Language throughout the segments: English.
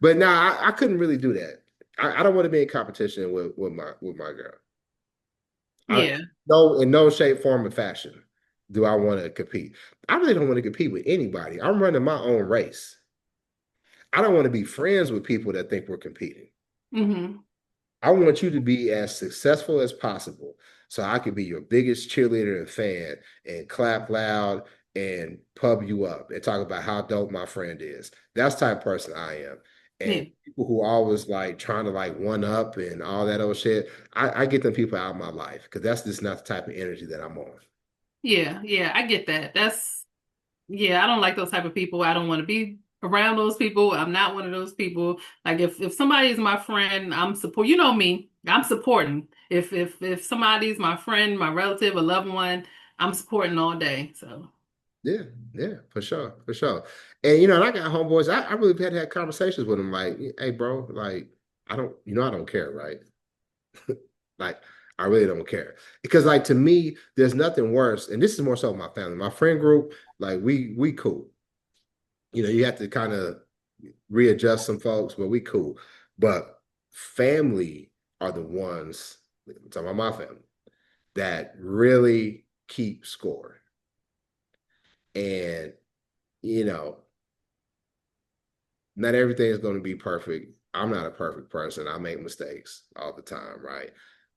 But now I couldn't really do that. I don't want to be in competition with my girl. I Yeah. no in no shape, form, or fashion do I want to compete. I really don't want to compete with anybody. I'm running my own race. I don't want to be friends with people that think we're competing. Hmm. I want you to be as successful as possible so I can be your biggest cheerleader and fan and clap loud and pub you up and talk about how dope my friend is. That's the type of person I am. Yeah. And people who always like trying to like one up and all that old shit, I get them people out of my life because that's just not the type of energy that I'm on. Yeah. Yeah. I get that. Yeah, I don't like those type of people. I don't want to be around those people. I'm not one of those people. Like if somebody is my friend, I'm support. You know me, I'm supporting. If somebody's my friend, my relative, a loved one, I'm supporting all day. So Yeah, yeah, for sure, for sure. And and I got homeboys. I really had to have conversations with them, like, hey, bro, like, I don't, I don't care, right? Like, I really don't care because, like, to me, there's nothing worse. And this is more so my family, my friend group. Like, we cool. You have to kind of readjust some folks, but we cool. But family are the ones. I'm talking about my family that really keep score. And you know, not everything is going to be perfect. I'm not a perfect person. I make mistakes all the time, right?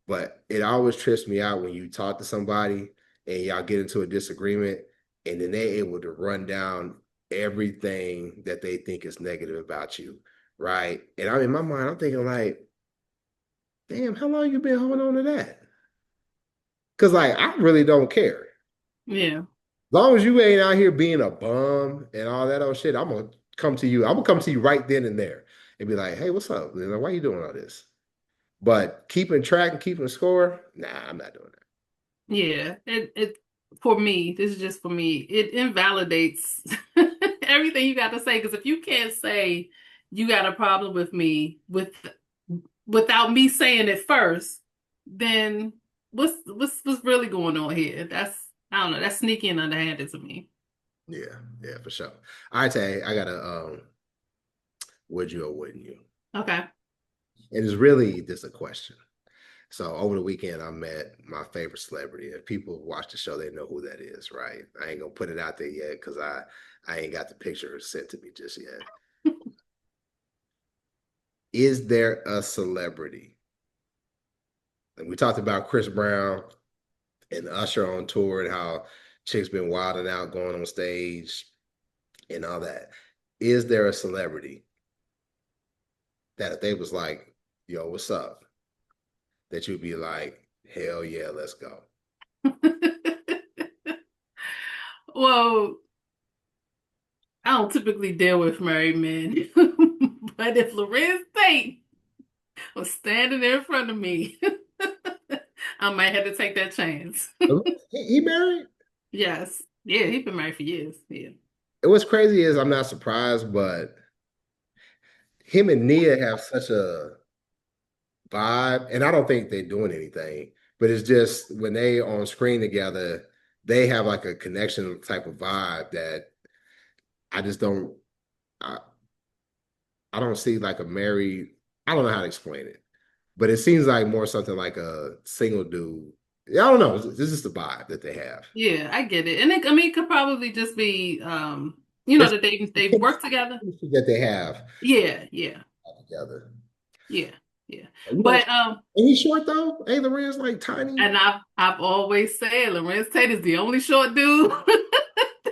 But it always trips me out when you talk to somebody and y'all get into a disagreement and then they're able to run down everything that they think is negative about you, right? And I'm in my mind, I'm thinking like, damn, how long you been holding on to that? Because like I really don't care. yeah, Long as you ain't out here being a bum and all that old shit, I'm gonna come to you. I'm gonna come to you right then and there and be like, "Hey, what's up? Why you doing all this?" But keeping track and keeping score, nah, I'm not doing that. yeah. It for me, this is just for me. It invalidates everything you got to say because if you can't say you got a problem with me without me saying it first, then what's really going on here? That's I don't know. That's sneaky and underhanded to me. Yeah, yeah, for sure. All right, Tay, I got a would you or wouldn't you? Okay. And it's really just a question. So over the weekend, I met my favorite celebrity. If people watch the show, they know who that is, right? I ain't gonna put it out there yet because I ain't got the picture sent to me just yet. Is there a celebrity? And we talked about Chris Brown and Usher on tour and how chicks been wilding out, going on stage and all that. Is there a celebrity that if they was like, yo, what's up? That you'd be like, hell yeah, let's go. Well, I don't typically deal with married men, but if Lorenz Tate was standing there in front of me, I might have to take that chance. He married? Yes. Yeah, he's been married for years. Yeah. And what's crazy is I'm not surprised, but him and Nia have such a vibe, and I don't think they're doing anything, but it's just when they on screen together, they have like a connection type of vibe that I just don't I, I don't see like a married, I don't know how to explain it, but it seems like more something like a single dude. Yeah, I don't know. This is the vibe that they have. Yeah, I get it. And I mean, it could probably just be, It's that they've the worked together. chemistry that they have Yeah, yeah, together. yeah, yeah. You know, But ain't he short though? Ain't Lorenz like tiny? and I've always said Lorenz Tate is the only short dude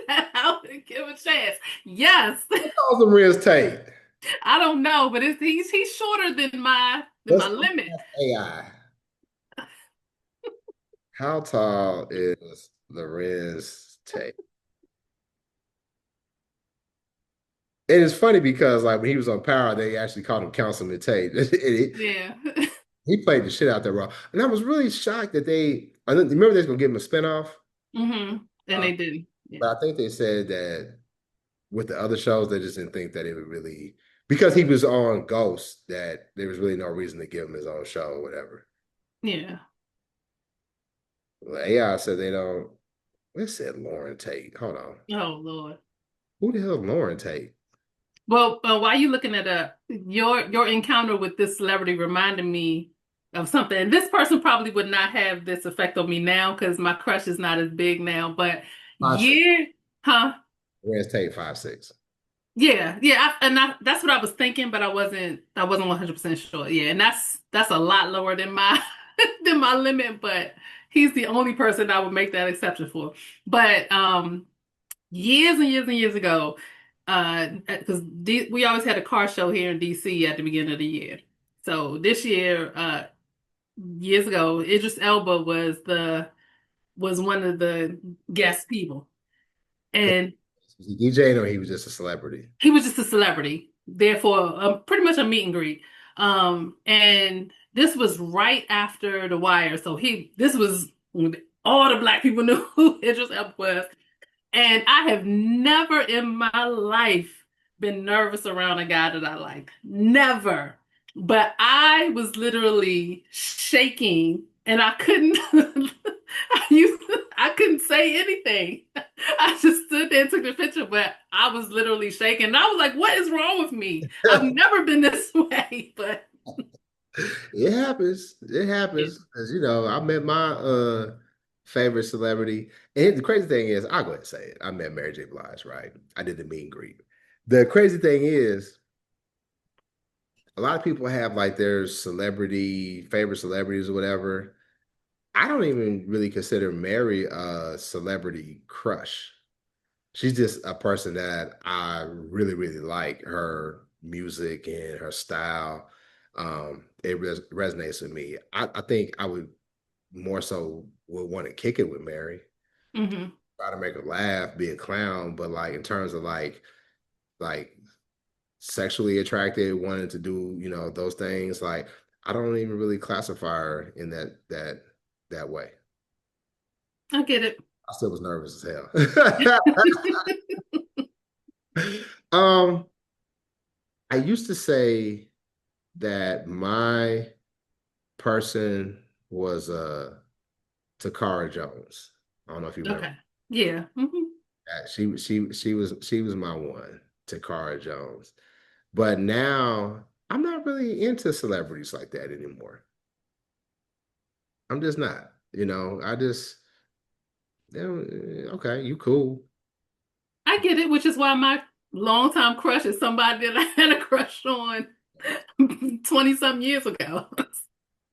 that I would give a chance. Yes, What calls Lorenz Tate? I don't know, but he's shorter than my Let's limit. ask AI. How tall is Lorenz Tate? And it's funny because like when he was on Power, they actually called him Councilman Tate. Yeah. He played the shit out there, role. And I was really shocked that I didn't remember they was gonna give him a spinoff. And Uh, they didn't. Yeah. but I think they said that with the other shows, they just didn't think that it would really because he was on Ghost, that there was really no reason to give him his own show or whatever. Yeah. Well, AI said they don't. They said Lauren Tate. Hold on. Oh Lord. Who the hell is Lauren Tate? Well, while you looking at your encounter with this celebrity reminded me of something. And this person probably would not have this effect on me now because my crush is not as big now. But 5'6". yeah, huh? Where's Tate 5'6"? Yeah, yeah, that's what I was thinking, but I wasn't 100% sure. Yeah, and that's a lot lower than my than my limit, but he's the only person I would make that exception for. But years and years and years ago, because we always had a car show here in DC at the beginning of the year. So this year, years ago, Idris Elba was one of the guest people, and Was he DJing or he was just a celebrity? he was just a celebrity, therefore, pretty much a meet and greet. And this was right after The Wire, so this was when all the black people knew who Idris Elba was. And I have never in my life been nervous around a guy that I like. Never. But I was literally shaking and I couldn't I couldn't say anything. I just stood there and took the picture, but I was literally shaking. And I was like, what is wrong with me? I've never been this way, but It happens. It yeah. happens. Because, I met my favorite celebrity. And the crazy thing is, I'll go ahead and say it. I met Mary J. Blige, right? I did the meet and greet. The crazy thing is, a lot of people have like their favorite celebrities or whatever. I don't even really consider Mary a celebrity crush. She's just a person that I really, really like her music and her style. It resonates with me. I think I would more so would want to kick it with Mary, Hmm. try to make her laugh, be a clown, but like in terms of like sexually attracted, wanting to do, those things, like I don't even really classify her in that way. I get it. I still was nervous as hell. um, I used to say that my person was Takara Jones. I don't know if you remember. Okay. Yeah. Hmm. That. She was my one, Takara Jones. But now I'm not really into celebrities like that anymore. I'm just not. I just okay, you cool. I get it, which is why my longtime crush is somebody that I had a crush on 20 some years ago.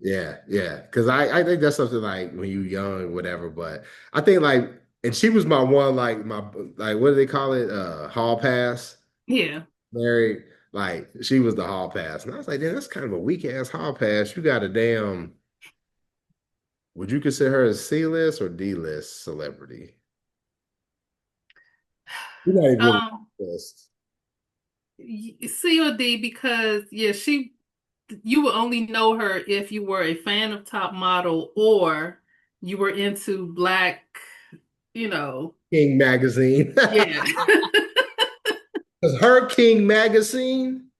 Yeah, yeah. Because I think that's something like when you young, whatever. But I think like, and she was my one, like what do they call it? Hall pass. Yeah. Married, like she was the hall pass. And I was like, damn, that's kind of a weak ass hall pass. You got a damn, would you consider her a C-list or D-list celebrity? You're not even really Um, list. C or D because yeah, you would only know her if you were a fan of Top Model or you were into black, you know. King magazine. Yeah. Because her King magazine,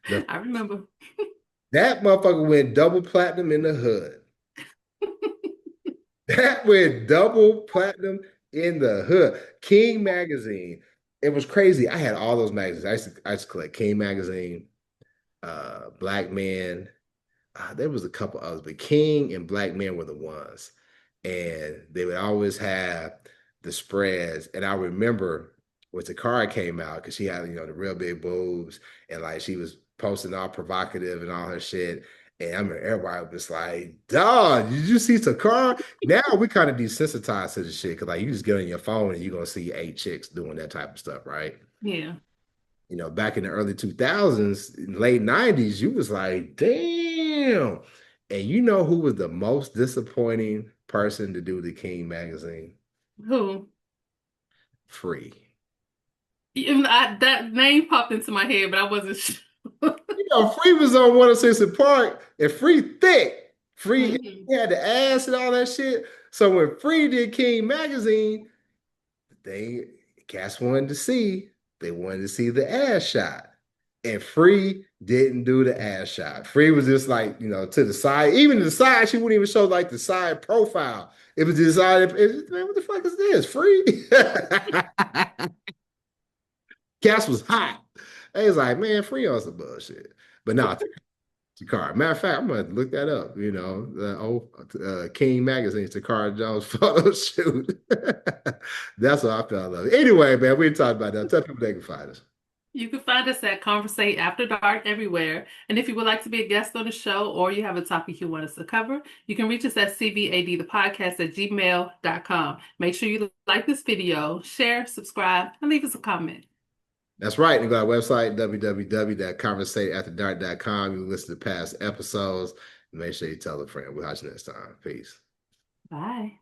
the I remember. that motherfucker went double platinum in the hood. That went double platinum in the hood. King magazine. It was crazy. I had all those magazines. I used to collect King magazine, Black Man. There was a couple others, but King and Black Men were the ones. And they would always have the spreads. And I remember when Takara came out, because she had, the real big boobs, and like she was posting all provocative and all her shit. And I remember everybody was like, dog, did you see Takara? Now we kind of desensitized to the shit because like you just get on your phone and you're gonna see 8 chicks doing that type of stuff, right? Yeah. Back in the early 2000s, late 90s, you was like, damn. And you know who was the most disappointing person to do the King magazine? Who? Free. Even that name popped into my head, but I wasn't sure. Free was on 106 in Park, and Free thick. Free Hmm. he had the ass and all that shit. So when Free did King magazine, they cats wanted to see, they wanted to see the ass shot. And Free didn't do the ass shot. Free was just like, to the side. Even to the side, she wouldn't even show like the side profile. It was decided, man, what the fuck is this? Free? Gas was hot. They was like, man, free on some bullshit. But no, Takara. Matter of fact, I'm gonna look that up. You know, the old King magazine, Takara Jones photo shoot. That's what I fell in love. Anyway, man, we talked about that. Tell people they can find us. You can find us at Conversate After Dark everywhere. And if you would like to be a guest on the show or you have a topic you want us to cover, you can reach us at cvadthepodcast@gmail.com. Make sure you like this video, share, subscribe, and leave us a comment. That's right. And go to our website, www.conversateafterdark.com. You can listen to past episodes. Make sure you tell a friend. We'll catch you next time. Peace. Bye.